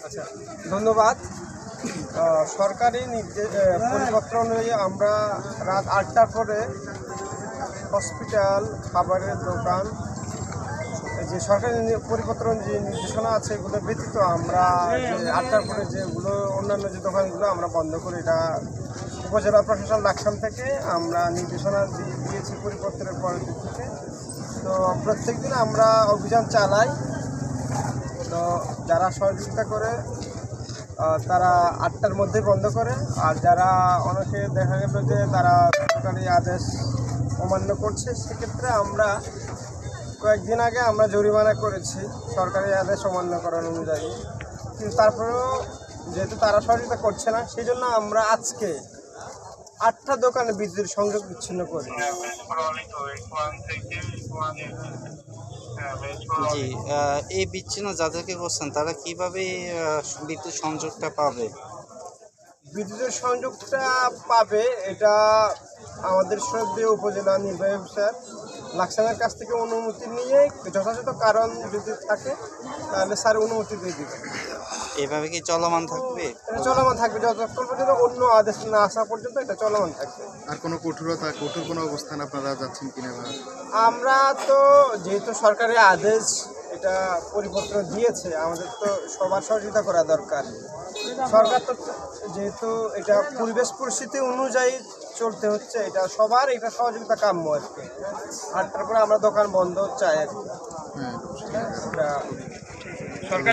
আচ্ছা, ধন্যবাদ। সরকারি পরিপত্র অনুযায়ী আমরা রাত 8টার পরে হসপিটাল, খাবারের দোকান, যে সরকারি পরিপত্র যে নির্দেশনা আছে এগুলো ব্যতীত আমরা যে 8টার পরে যেগুলো অন্যান্য যে দোকানগুলো আমরা বন্ধ করি, এটা উপজেলা প্রশাসন লাকসাম থেকে আমরা নির্দেশনা দিয়েছি পরিপত্রের পরের দিক থেকে। তো প্রত্যেক দিন আমরা অভিযান চালাই। তো যারা সহযোগিতা করে তারা 8টার মধ্যে বন্ধ করে, আর যারা অনেকে দেখা গেল যে তারা সরকারি আদেশ অমান্য করছে, সেক্ষেত্রে আমরা কয়েকদিন আগে আমরা জরিমানা করেছি সরকারি আদেশ অমান্য করার অনুযায়ী। কিন্তু তারপরেও যেহেতু তারা সহযোগিতা করছে না, সেই জন্য আমরা আজকে 8টা দোকানে বিদ্যুৎ সংযোগ বিচ্ছিন্ন করি। জি, এই বিচ্ছিন্ন যাদেরকে করছেন তারা কিভাবে বিদ্যুৎ সংযোগটা পাবে? বিদ্যুতের সংযোগটা পাবে, এটা আমাদের শ্রদ্ধেয় উপজেলা নির্বাহী অফিসার লাকসামের কাছ থেকে অনুমতি নিয়ে যথাযথ কারণ যদি থাকে তাহলে স্যার অনুমতি দিয়ে দেবে। এভাবে কি চলমান থাকবে? এটা চলমান থাকবে যতক্ষণ পর্যন্ত অন্য আদেশ না আসা পর্যন্ত এটা চলমান থাকবে। আর কোনো কঠোর কোনো অবস্থান আপনারা যাচ্ছেন কিনা? আমরা তো যেহেতু সরকারি আদেশ এটা পরিপত্র দিয়েছে, আমাদের তো সবার সহযোগিতা করা দরকার। সরকার তো যেহেতু এটা পরিবেশ পরিস্থিতি অনুযায়ী চলতে হচ্ছে, এটা সবার এটা সহযোগিতা কাম্য আর কি। আর তারপরে আমরা দোকান বন্ধ চাই আর কি। সরকার